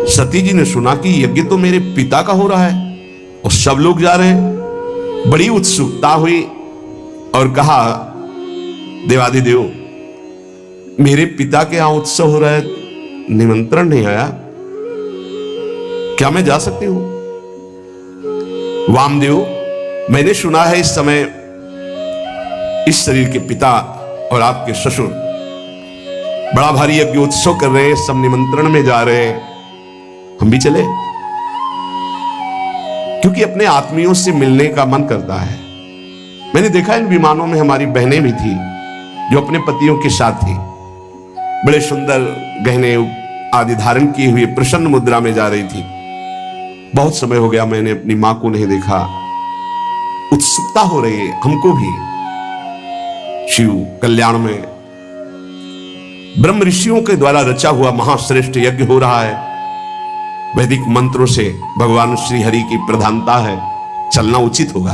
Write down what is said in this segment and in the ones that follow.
सती जी ने सुना कि यज्ञ तो मेरे पिता का हो रहा है और सब लोग जा रहे हैं। बड़ी उत्सुकता हुई और कहा, देवादिदेव, मेरे पिता के यहां उत्सव हो रहा है, निमंत्रण नहीं आया, क्या मैं जा सकती हूं? वामदेव, मैंने सुना है इस समय इस शरीर के पिता और आपके ससुर बड़ा भारी यज्ञ उत्सव कर रहे हैं, सब निमंत्रण में जा रहे हैं, हम भी चले? क्योंकि अपने आत्मियों से मिलने का मन करता है। मैंने देखा इन विमानों में हमारी बहनें भी थी जो अपने पतियों के साथ थी, बड़े सुंदर गहने आदि धारण किए हुए प्रसन्न मुद्रा में जा रही थी। बहुत समय हो गया मैंने अपनी मां को नहीं देखा, उत्सुकता हो रही है हमको भी। शिव कल्याण में ब्रह्म ऋषियों के द्वारा रचा हुआ महाश्रेष्ठ यज्ञ हो रहा है, वैदिक मंत्रों से भगवान श्री हरि की प्रधानता है, चलना उचित होगा।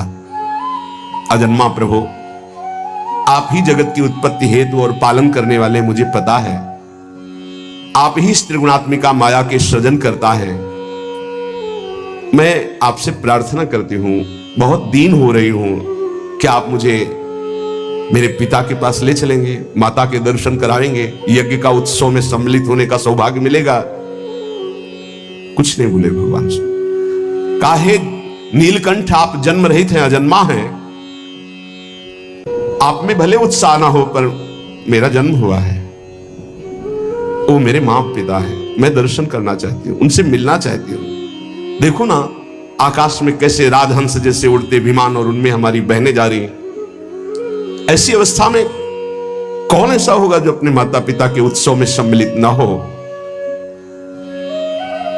अजन्मा प्रभु, आप ही जगत की उत्पत्ति हेतु और पालन करने वाले, मुझे पता है आप ही इस त्रिगुणात्मिका माया के सृजन करता है। मैं आपसे प्रार्थना करती हूं, बहुत दीन हो रही हूं, क्या आप मुझे मेरे पिता के पास ले चलेंगे, माता के दर्शन कराएंगे, यज्ञ का उत्सव में सम्मिलित होने का सौभाग्य मिलेगा? कुछ नहीं बोले भगवान से। काहे नीलकंठ, आप जन्म रहित हैं, अजन्मा हैं, आप में भले उत्साह ना हो पर मेरा जन्म हुआ है, वो मेरे मां पिता है, मैं दर्शन करना चाहती हूं, उनसे मिलना चाहती हूं। देखो ना आकाश में कैसे राजहंस जैसे उड़ते विमान और उनमें हमारी बहनें जा रही हैं। ऐसी अवस्था में कौन ऐसा होगा जो अपने माता पिता के उत्सव में सम्मिलित ना हो?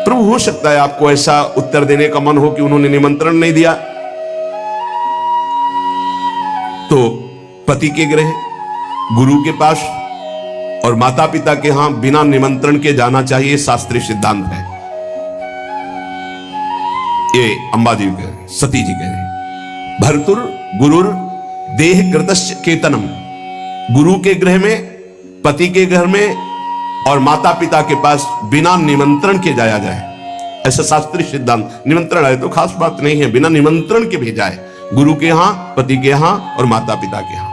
प्रभु, हो सकता है आपको ऐसा उत्तर देने का मन हो कि उन्होंने निमंत्रण नहीं दिया, तो पति के गृह, गुरु के पास और माता पिता के यहां बिना निमंत्रण के जाना चाहिए, शास्त्रीय सिद्धांत है। ये अंबा जी कह रहे, सती जी कह रहे, भर्तुर गुरुर देह कृतस्य केतनम, गुरु के गृह में, पति के घर में और माता पिता के पास बिना निमंत्रण के जाया जाए, ऐसा शास्त्रीय सिद्धांत। निमंत्रण है तो खास बात नहीं है, बिना निमंत्रण के भेजा है, गुरु के यहां, पति के यहां और माता पिता के यहां।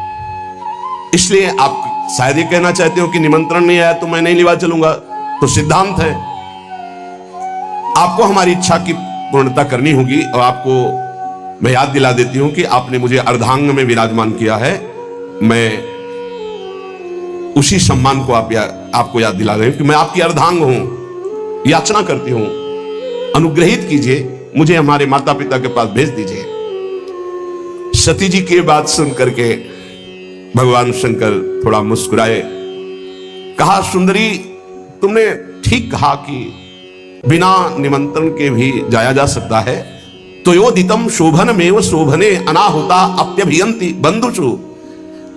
इसलिए आप शायद ये कहना चाहते हो कि निमंत्रण नहीं आया तो मैं नहीं लिवा चलूंगा, तो सिद्धांत है, आपको हमारी इच्छा की पूर्णता करनी होगी। और आपको मैं याद दिला देती हूं कि आपने मुझे अर्धांग में विराजमान किया है, मैं उसी सम्मान को आपको याद दिला रहे हैं कि मैं आपकी अर्धांग हूं। याचना करती हूं, अनुग्रहित कीजिए, मुझे हमारे माता पिता के पास भेज दीजिए। सती जी की बात सुन करके भगवान शंकर थोड़ा मुस्कुराए, कहा, सुंदरी, तुमने ठीक कहा कि बिना निमंत्रण के भी जाया जा सकता है। तो योदितम शोभनमेव शोभने अनाहुता अप्यभियंति बंधुषु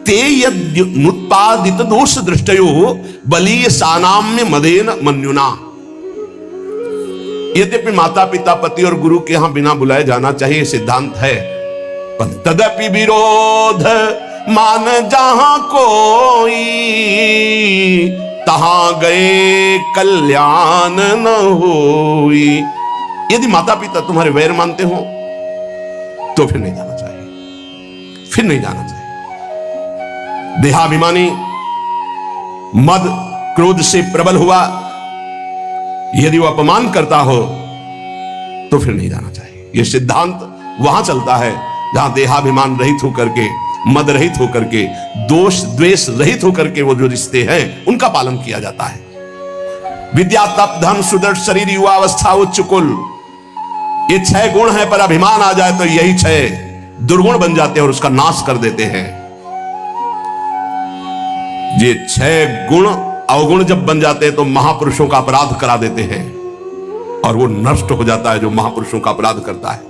ते यदुत्पादित दोष दृष्टयो बलीय सानाम्य मदेन मन्युना। यद्यपि माता पिता, पति और गुरु के यहां बिना बुलाए जाना चाहिए, सिद्धांत है, पर तदपि विरोध मान जहां कोई, तहां गए कल्याण न होई। यदि माता पिता तुम्हारे वैर मानते हो तो फिर नहीं जाना चाहिए, फिर नहीं जाना चाहिए। देहाभिमानी मद क्रोध से प्रबल हुआ, यदि वो अपमान करता हो तो फिर नहीं जाना चाहिए। यह सिद्धांत वहां चलता है जहां देहाभिमान रहित होकर के, मद रहित होकर के, दोष द्वेष रहित होकर के वो जो रिश्ते हैं उनका पालन किया जाता है। विद्या, तप, धन, सुदृढ़ शरीर, युवा अवस्था, उच्च कुल, ये 6 गुण है, पर अभिमान आ जाए तो यही 6 दुर्गुण बन जाते हैं और उसका नाश कर देते हैं। ये 6 गुण अवगुण जब बन जाते हैं तो महापुरुषों का अपराध करा देते हैं और वो नष्ट हो जाता है जो महापुरुषों का अपराध करता है।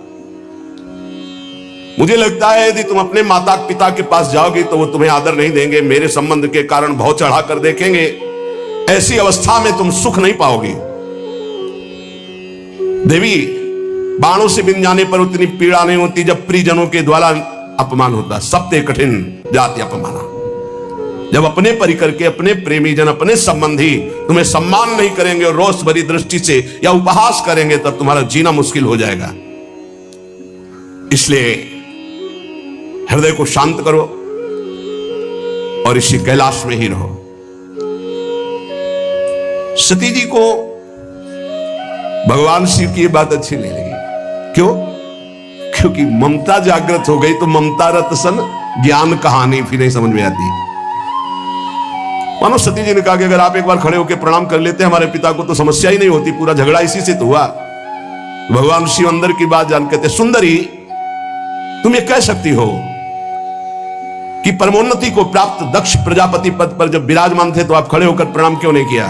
मुझे लगता है यदि तुम अपने माता पिता के पास जाओगे तो वो तुम्हें आदर नहीं देंगे, मेरे संबंध के कारण भाव चढ़ा कर देखेंगे। ऐसी अवस्था में तुम सुख नहीं पाओगे। देवी, बाणों से बिन जाने पर उतनी पीड़ा नहीं होती जब प्रियजनों के द्वारा अपमान होता। सप्ते कठिन जाति अपमाना, जब अपने परिकर के, अपने प्रेमी जन, अपने संबंधी तुम्हें सम्मान नहीं करेंगे और रोष भरी दृष्टि से या उपहास करेंगे, तब तुम्हारा जीना मुश्किल हो जाएगा। इसलिए हृदय को शांत करो और इसी कैलाश में ही रहो। सती जी को भगवान शिव की ये बात अच्छी नहीं लगी। क्यों? क्योंकि ममता जागृत हो गई तो ममता रत सन ज्ञान कहानी फिर नहीं समझ में आती। मानो सती जी ने कहा कि अगर आप एक बार खड़े होकर प्रणाम कर लेते हमारे पिता को तो समस्या ही नहीं होती, पूरा झगड़ा इसी से तो हुआ। भगवान शिव अंदर की बात जान कहते, सुंदरी तुम ये कह सकती हो कि परमोन्नति को प्राप्त दक्ष प्रजापति पद पर जब विराजमान थे तो आप खड़े होकर प्रणाम क्यों नहीं किया?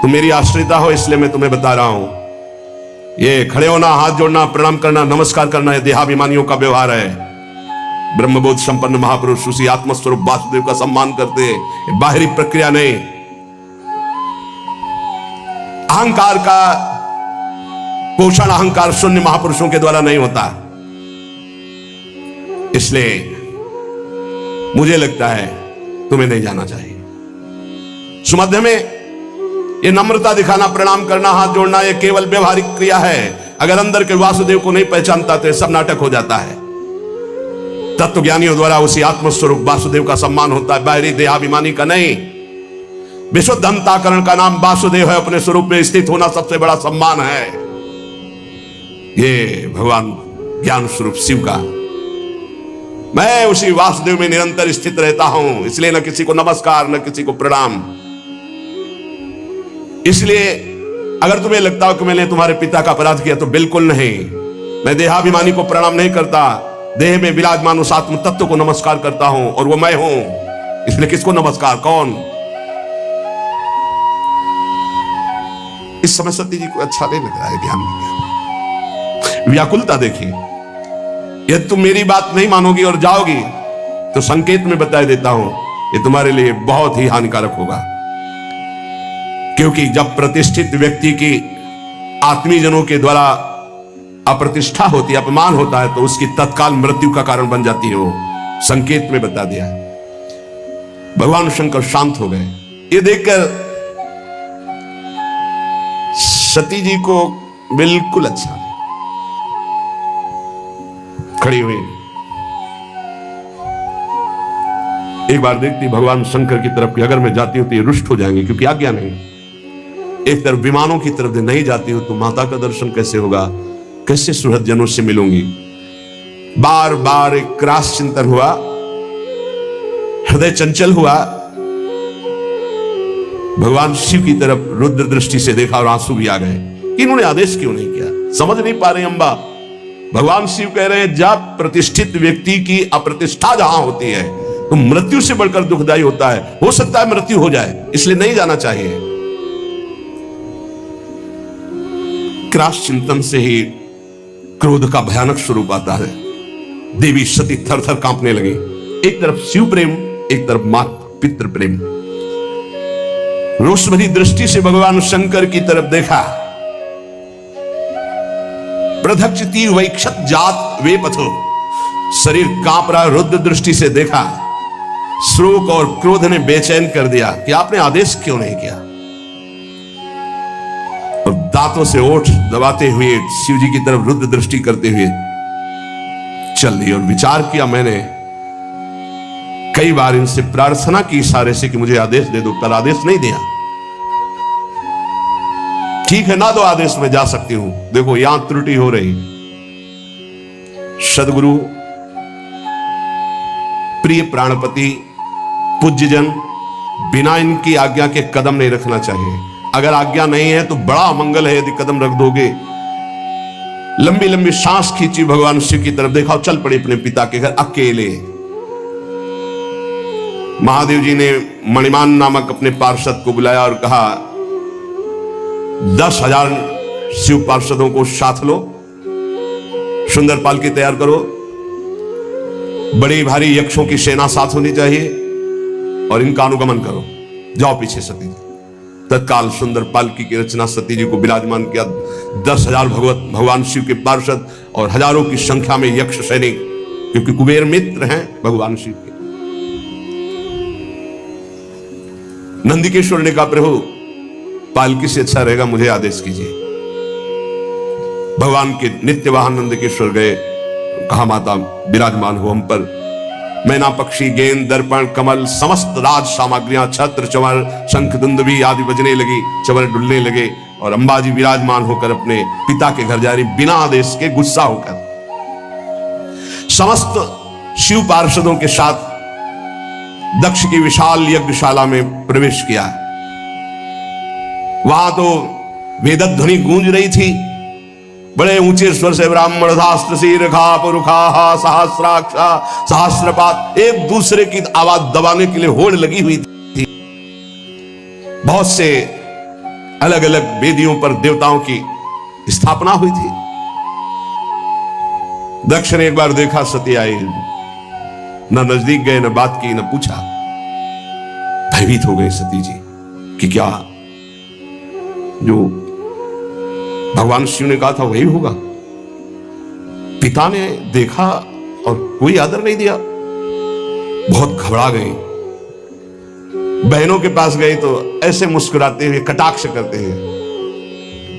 तुम मेरी आश्रिता हो इसलिए मैं तुम्हें बता रहा हूं, ये खड़े होना, हाथ जोड़ना, प्रणाम करना, नमस्कार करना, ये देहाभिमानियों का व्यवहार है। ब्रह्मबोध संपन्न महापुरुष उसी आत्मस्वरूप वासुदेव का सम्मान करते हैं, बाहरी प्रक्रिया नहीं। अहंकार का पोषण अहंकार शून्य महापुरुषों के द्वारा नहीं होता। इसलिए मुझे लगता है तुम्हें नहीं जाना चाहिए। सुमध्य में ये नम्रता दिखाना, प्रणाम करना, हाथ जोड़ना, ये केवल व्यवहारिक क्रिया है। अगर अंदर के वासुदेव को नहीं पहचानता तो सब नाटक हो जाता है। तत्व ज्ञानियों द्वारा उसी आत्मस्वरूप वासुदेव का सम्मान होता है, बाहरी देहाभिमानी का नहीं। विशुद्ध अंतःकरण का नाम वासुदेव है, अपने स्वरूप में स्थित होना सबसे बड़ा सम्मान है। ये भगवान ज्ञान स्वरूप शिव का, मैं उसी वासुदेव में निरंतर स्थित रहता हूं, इसलिए न किसी को नमस्कार न किसी को प्रणाम। इसलिए अगर तुम्हें लगता हो कि मैंने तुम्हारे पिता का अपराध किया तो बिल्कुल नहीं। मैं देहाभिमानी को प्रणाम नहीं करता, देह में विराजमान उस आत्म तत्व को नमस्कार करता हूं और वो मैं हूं। इसलिए किसको नमस्कार? कौन? इस समय सती जी को अच्छा नहीं लग रहा है, ध्यान दीजिए। व्याकुलता देखिए। यदि तुम मेरी बात नहीं मानोगी और जाओगी तो संकेत में बता देता हूं, ये तुम्हारे लिए बहुत ही हानिकारक होगा। क्योंकि जब प्रतिष्ठित व्यक्ति की आत्मीय जनों के द्वारा अप्रतिष्ठा होती है, अपमान होता है, तो उसकी तत्काल मृत्यु का कारण बन जाती है। वो संकेत में बता दिया। भगवान शंकर शांत हो गए। ये देखकर सती जी को बिल्कुल अच्छा नहीं। खड़ी हुई, एक बार देखती भगवान शंकर की तरफ कि अगर मैं जाती हूं तो ये रुष्ट हो जाएंगे, क्योंकि आज्ञा नहीं। एक तरफ विमानों की तरफ नहीं जाती हूं तो माता का दर्शन कैसे होगा, कैसे सुहृद जनों से मिलूंगी। बार बार एक क्रास चिंतन हुआ, हृदय चंचल हुआ। भगवान शिव की तरफ रुद्र दृष्टि से देखा और आंसू भी आ गए कि इन्होंने आदेश क्यों नहीं किया। समझ नहीं पा रहे अम्बा। भगवान शिव कह रहे हैं जब प्रतिष्ठित व्यक्ति की अप्रतिष्ठा जहां होती है तो मृत्यु से बढ़कर दुखदायी होता है। हो सकता है मृत्यु हो जाए, इसलिए नहीं जाना चाहिए। क्रास चिंतन से ही क्रोध का भयानक स्वरूप आता है। देवी सती थर थर कांपने लगी। एक तरफ शिव प्रेम, एक तरफ माता पितृ प्रेम। रोष भरी दृष्टि से भगवान शंकर की तरफ देखा। प्रधक्षति वैक्षत जात वे पथो, शरीर कांप रहा। रुद्र दृष्टि से देखा। शोक और क्रोध ने बेचैन कर दिया कि आपने आदेश क्यों नहीं किया। और दांतों से ओठ दबाते हुए शिव जी की तरफ रुद्र दृष्टि करते हुए चल रही। और विचार किया मैंने, कई बार इनसे प्रार्थना की इशारे से कि मुझे आदेश दे दो, पर आदेश नहीं दिया। ठीक है ना, दो आदेश में जा सकती हूं। देखो यहां त्रुटि हो रही। सदगुरु, प्रिय प्राणपति, पूज्यजन, बिना इनकी आज्ञा के कदम नहीं रखना चाहिए। अगर आज्ञा नहीं है तो बड़ा अमंगल है यदि कदम रख दोगे। लंबी लंबी सांस खींची, भगवान शिव की तरफ देखा और चल पड़ी अपने पिता के घर अकेले। महादेव जी ने मणिमान नामक अपने पार्षद को बुलाया और कहा 10,000 शिव पार्षदों को साथ लो, सुंदर पालकी तैयार करो, बड़ी भारी यक्षों की सेना साथ होनी चाहिए और इनका अनुगमन करो। जाओ पीछे सती जी। तत्काल सुंदर पालकी की रचना सती जी को विराजमान किया। 10,000 भगवान शिव के पार्षद और हजारों की संख्या में यक्ष सैनिक, क्योंकि कुबेर मित्र हैं भगवान शिव के। नंदिकेश्वर ने कहा प्रभु पालकी से अच्छा रहेगा, मुझे आदेश कीजिए। भगवान के नित्य वाहन नंदिकेश्वर गए, कहा माता विराजमान हो हम पर। मैना पक्षी, गेंद, दर्पण, कमल, समस्त राज सामग्रियां, छत्र, चंवर, शंख, दुंदुभी आदि बजने लगी, चंवर डुलने लगे और अंबाजी विराजमान होकर अपने पिता के घर जा रही, बिना आदेश के, गुस्सा होकर। समस्त शिव पार्षदों के साथ दक्ष की विशाल यज्ञशाला में प्रवेश किया। वहां तो वेदध्वनि गूंज रही थी, बड़े ऊंचे स्वर से ब्राह्मण शास्त्र शीर खा पुरुखा सहस्राक्षा सहस्रपात, एक दूसरे की आवाज दबाने के लिए होड़ लगी हुई थी। बहुत से अलग अलग वेदियों पर देवताओं की स्थापना हुई थी। दक्ष ने एक बार देखा, सती आई, न नजदीक गए, न बात की, न पूछा। भयभीत हो गई सती जी कि क्या जो भगवान शिव ने कहा था वही होगा। पिता ने देखा और कोई आदर नहीं दिया, बहुत घबरा गई। बहनों के पास गए तो ऐसे मुस्कुराते हुए कटाक्ष करते हैं,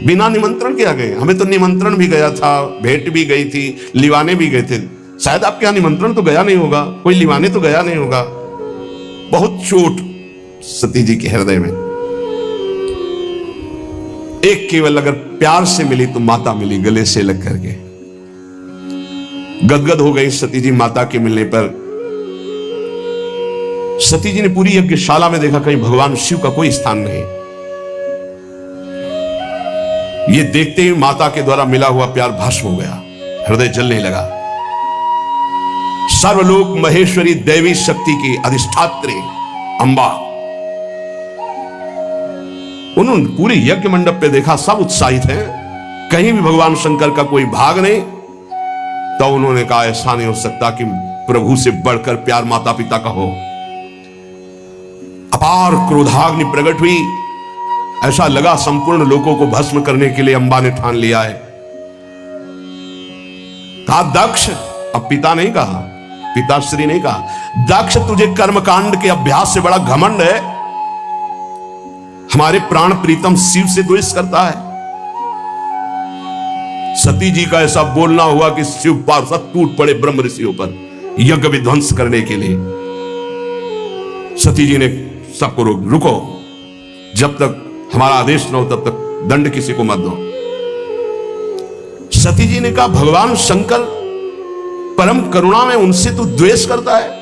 बिना निमंत्रण के आ गए। हमें तो निमंत्रण भी गया था, भेंट भी गई थी, लिवाने भी गए थे, शायद आपके यहां निमंत्रण तो गया नहीं होगा, कोई लिवाने तो गया नहीं होगा। बहुत चोट सती जी के हृदय में। एक केवल अगर प्यार से मिली तो माता मिली, गले से लग करके। गदगद हो गई सती जी माता के मिलने पर। सती जी ने पूरी यज्ञशाला में देखा, कहीं भगवान शिव का कोई स्थान नहीं। ये देखते ही माता के द्वारा मिला हुआ प्यार भस्म हो गया, हृदय जलने लगा। सर्वलोक महेश्वरी देवी शक्ति की अधिष्ठात्री अंबा, उन्होंने पूरे यज्ञ मंडप पे देखा, सब उत्साहित हैं, कहीं भी भगवान शंकर का कोई भाग नहीं। तो उन्होंने कहा ऐसा नहीं हो सकता कि प्रभु से बढ़कर प्यार माता पिता का हो। अपार क्रोधाग्नि प्रकट हुई, ऐसा लगा संपूर्ण लोगों को भस्म करने के लिए अंबा ने ठान लिया है। कहा दक्ष, अब पिता नहीं कहा, पिताश्री नहीं कहा, दक्ष तुझे कर्मकांड के अभ्यास से बड़ा घमंड है, हमारे प्राण प्रीतम शिव से द्वेष करता है। सती जी का ऐसा बोलना हुआ कि शिव पार्षद टूट पड़े ब्रह्म ऋषियों पर यज्ञ विध्वंस करने के लिए। सती जी ने सबको रुको, जब तक हमारा आदेश न हो तब तक दंड किसी को मत दो। सती जी ने कहा भगवान शंकर परम करुणा में, उनसे तू द्वेष करता है।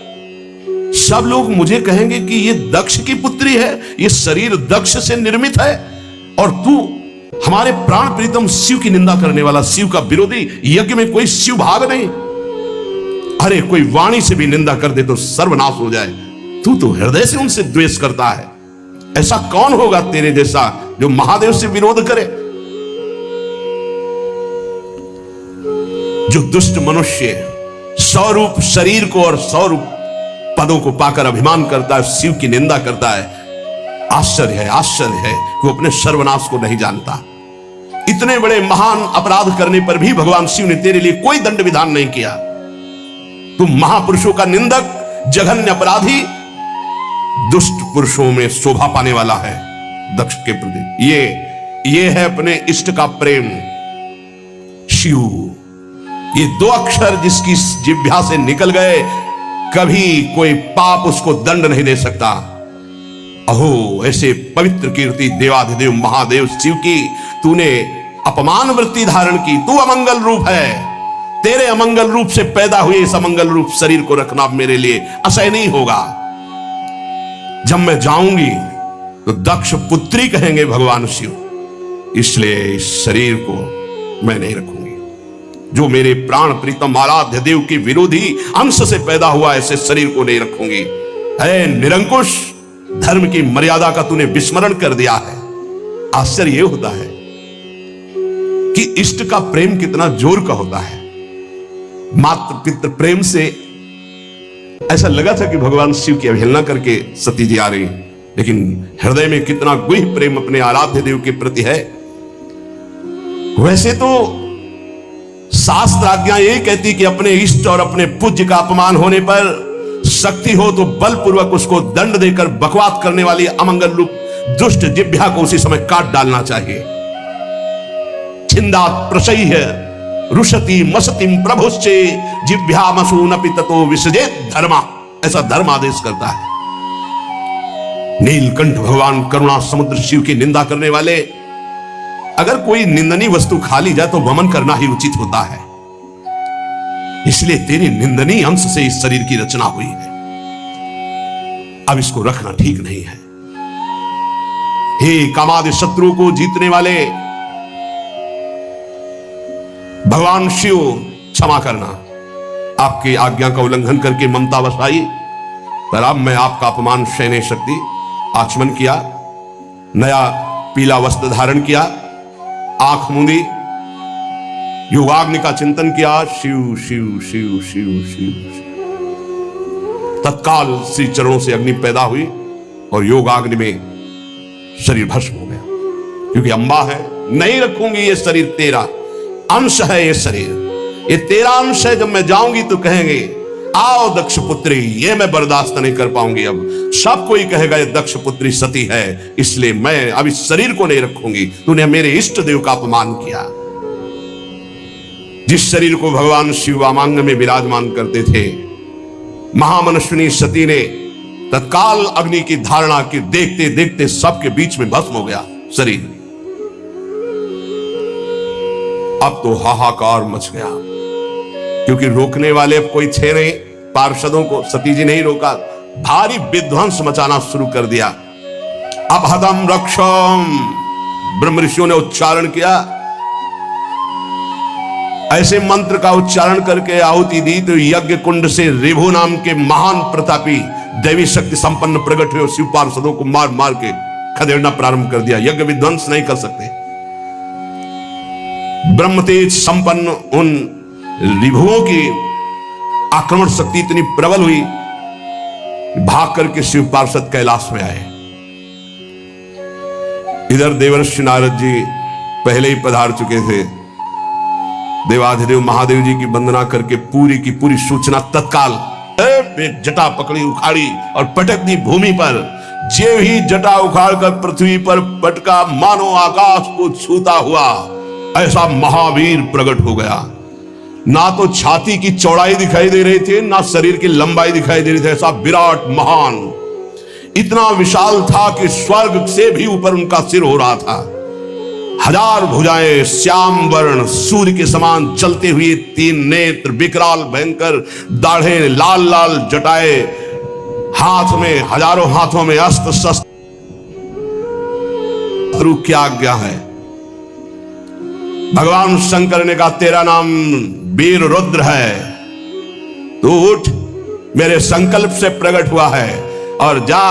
सब लोग मुझे कहेंगे कि ये दक्ष की पुत्री है, ये शरीर दक्ष से निर्मित है, और तू हमारे प्राण प्रीतम शिव की निंदा करने वाला, शिव का विरोधी, यज्ञ में कोई शिव भाग नहीं। अरे कोई वाणी से भी निंदा कर दे तो सर्वनाश हो जाए, तू तो हृदय से उनसे द्वेष करता है। ऐसा कौन होगा तेरे जैसा जो महादेव से विरोध करे। जो दुष्ट मनुष्य स्वरूप शरीर को और स्वरूप पदों को पाकर अभिमान करता है, शिव की निंदा करता है, आश्चर्य है, आश्चर्य है कि वो अपने सर्वनाश को नहीं जानता। इतने बड़े महान अपराध करने पर भी भगवान शिव ने तेरे लिए कोई दंड विधान नहीं किया। तू महापुरुषों का निंदक, जघन्य अपराधी, दुष्ट पुरुषों में शोभा पाने वाला है दक्ष के प्रति। ये है अपने इष्ट का प्रेम, शिव। ये दो अक्षर जिसकी जिह्वा से निकल गए, कभी कोई पाप उसको दंड नहीं दे सकता। अहो ऐसे पवित्र कीर्ति देवाधिदेव महादेव शिव की तूने अपमान वृत्ति धारण की। तू अमंगल रूप है, तेरे अमंगल रूप से पैदा हुए इस अमंगल रूप शरीर को रखना मेरे लिए असह्य नहीं होगा। जब मैं जाऊंगी तो दक्ष पुत्री कहेंगे भगवान शिव, इसलिए इस शरीर को मैं नहीं रखूंगी। जो मेरे प्राण प्रीतम आराध्य देव की विरोधी अंश से पैदा हुआ, ऐसे शरीर को नहीं रखूंगी। है निरंकुश, धर्म की मर्यादा का तूने विस्मरण कर दिया है। आश्चर्य यह होता है कि इष्ट का प्रेम कितना जोर का होता है। मात्र पितृ प्रेम से ऐसा लगा था कि भगवान शिव की अवहेलना करके सती जी आ रही, लेकिन हृदय में कितना गुह प्रेम अपने आराध्य देव के प्रति है। वैसे तो शास्त्र आज्ञा यही कहती कि अपने इष्ट और अपने पूज्य का अपमान होने पर शक्ति हो तो बलपूर्वक उसको दंड देकर बकवाद करने वाली अमंगल रूप दुष्ट जिह्वा को उसी समय काट डालना चाहिए। छिंदात प्रशय्य रुषति मसतिम प्रभुश्चे जिह्वामसूनपि ततो विसजेत धर्मा, ऐसा धर्म आदेश करता है। नीलकंठ भगवान करुणा समुद्र शिव की निंदा करने वाले, अगर कोई निंदनीय वस्तु खा ली जाए तो वमन करना ही उचित होता है। इसलिए तेरी निंदनीय अंश से इस शरीर की रचना हुई है, अब इसको रखना ठीक नहीं है। हे कामादि शत्रु को जीतने वाले भगवान शिव, क्षमा करना, आपकी आज्ञा का उल्लंघन करके ममता वसाई, पर अब मैं आपका अपमान सहने शक्ति, आचमन किया, नया पीला वस्त्र धारण किया, आंख मूंदी, योगाग्नि का चिंतन किया, शिव शिव शिव शिव शिव। तत्काल श्री चरणों से अग्नि पैदा हुई और योगाग्नि में शरीर भस्म हो गया। क्योंकि अंबा है, नहीं रखूंगी ये शरीर, तेरा अंश है ये शरीर, ये तेरा अंश है। जब मैं जाऊंगी तो कहेंगे आओ दक्ष पुत्री, ये मैं बर्दाश्त नहीं कर पाऊंगी। अब सब कोई कहेगा ये दक्ष पुत्री सती है, इसलिए मैं अब इस शरीर को नहीं रखूंगी। तूने मेरे इष्ट देव का अपमान किया। जिस शरीर को भगवान शिव वामांग में विराजमान करते थे, महामनुष्यनी सती ने तत्काल अग्नि की धारणा की, देखते देखते सबके बीच में भस्म हो गया शरीर। अब तो हाहाकार मच गया, क्योंकि रोकने वाले अब कोई थे नहीं। पार्षदों को सती जी ने ही रोका, भारी विध्वंस मचाना शुरू कर दिया। अब हदम रक्षम ब्रह्म ऋषियों ने उच्चारण किया, ऐसे मंत्र का उच्चारण करके आहुति दी तो यज्ञ कुंड से रिभु नाम के महान प्रतापी दैवी शक्ति संपन्न प्रकट हुए, शिव पार्षदों को मार मार के खदेड़ना प्रारंभ कर दिया। यज्ञ विध्वंस नहीं कर सकते। ब्रह्म तेज संपन्न उन रिभुओं की आक्रमण शक्ति इतनी प्रबल हुई, भाग करके शिव पार्षद कैलाश में आए। इधर देवर्षि नारद जी पहले ही पधार चुके थे। देवाधिदेव महादेव जी की वंदना करके पूरी की पूरी सूचना तत्काल जटा पकड़ी, उखाड़ी और पटक दी भूमि पर। जे ही जटा उखाड़कर पृथ्वी पर पटका, मानो आकाश को छूता हुआ ऐसा महावीर प्रकट हो गया। ना तो छाती की चौड़ाई दिखाई दे रही थी, ना शरीर की लंबाई दिखाई दे रही थी। ऐसा विराट महान, इतना विशाल था कि स्वर्ग से भी ऊपर उनका सिर हो रहा था। हजार भुजाएं, श्याम वर्ण, सूर्य के समान चलते हुए तीन नेत्र, विकराल भयंकर दाढ़े, लाल लाल जटाए, हाथ में हजारों हाथों में अस्त्र शस्त्र। क्या आज्ञा है? भगवान शंकर ने कहा तेरा नाम वीर रुद्र है, तू उठ, मेरे संकल्प से प्रकट हुआ है, और जा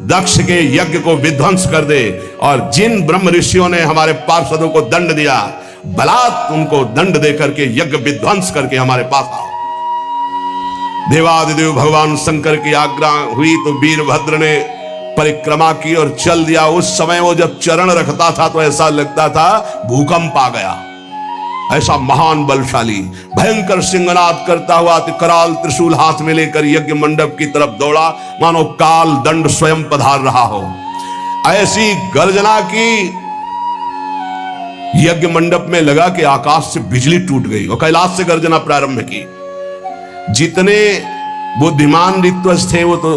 दक्ष के यज्ञ को विध्वंस कर दे। और जिन ब्रह्म ऋषियों ने हमारे पार्षदों को दंड दिया, बलात् उनको दंड दे करके यज्ञ विध्वंस करके हमारे पास आओ। देवादिदेव भगवान शंकर की आज्ञा हुई तो वीरभद्र ने परिक्रमा की और चल दिया। उस समय वो जब चरण रखता था तो ऐसा लगता था भूकंप आ गया। ऐसा महान बलशाली भयंकर सिंहनाद करता हुआ कराल त्रिशूल हाथ में लेकर यज्ञ मंडप की तरफ दौड़ा, मानो काल दंड स्वयं पधार रहा हो। ऐसी गर्जना की यज्ञ मंडप में लगा कि आकाश से बिजली टूट गई और कैलाश से गर्जना प्रारंभ की। जितने बुद्धिमान ऋत्वज थे वो तो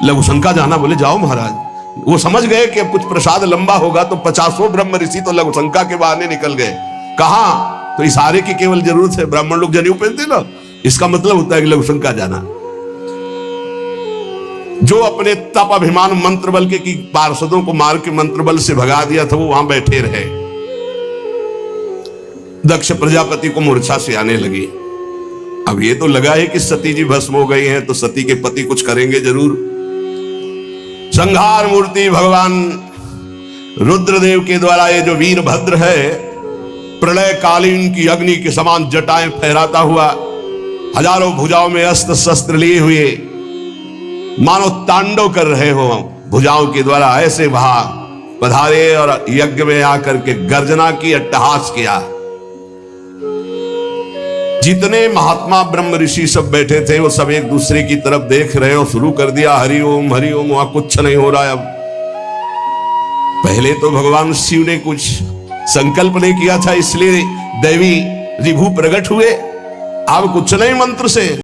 लघुशंका जाना बोले जाओ महाराज। वो समझ गए कि अब कुछ प्रसाद लंबा होगा तो 50 ब्रह्म ऋषि तो लघुशंका के बहाने निकल गए। कहां? तो इशारे की केवल जरूरत है। ब्राह्मण लोग जनेऊ पहनते ना, इसका मतलब होता है कि लघुशंका जाना। जो अपने तप अभिमान मंत्र बल के की पार्षदों को मार के मंत्र बल से भगा दिया था वो वहां बैठे रहे। दक्ष प्रजापति को मूर्छा से आने लगी। अब ये तो लगा है कि सती जी भस्म हो गई हैं तो सती के पति कुछ करेंगे जरूर। संहार मूर्ति भगवान रुद्रदेव के द्वारा ये जो वीरभद्र है, प्रलय कालीन की अग्नि के समान जटाएं फहराता हुआ, हजारों भुजाओं में अस्त्र शस्त्र लिए हुए, मानो तांडव कर रहे हो भुजाओं के द्वारा, ऐसे वहां पधारे और यज्ञ में आकर के गर्जना की, अट्टहास किया। जितने महात्मा ब्रह्म ऋषि सब बैठे थे वो सब एक दूसरे की तरफ देख रहे हो, शुरू कर दिया हरिओम हरिओम। वहां कुछ नहीं हो रहा है। अब पहले तो भगवान शिव ने कुछ संकल्प नहीं किया था, इसलिए दैवी रिभु प्रकट हुए। अब कुछ नहीं मंत्र से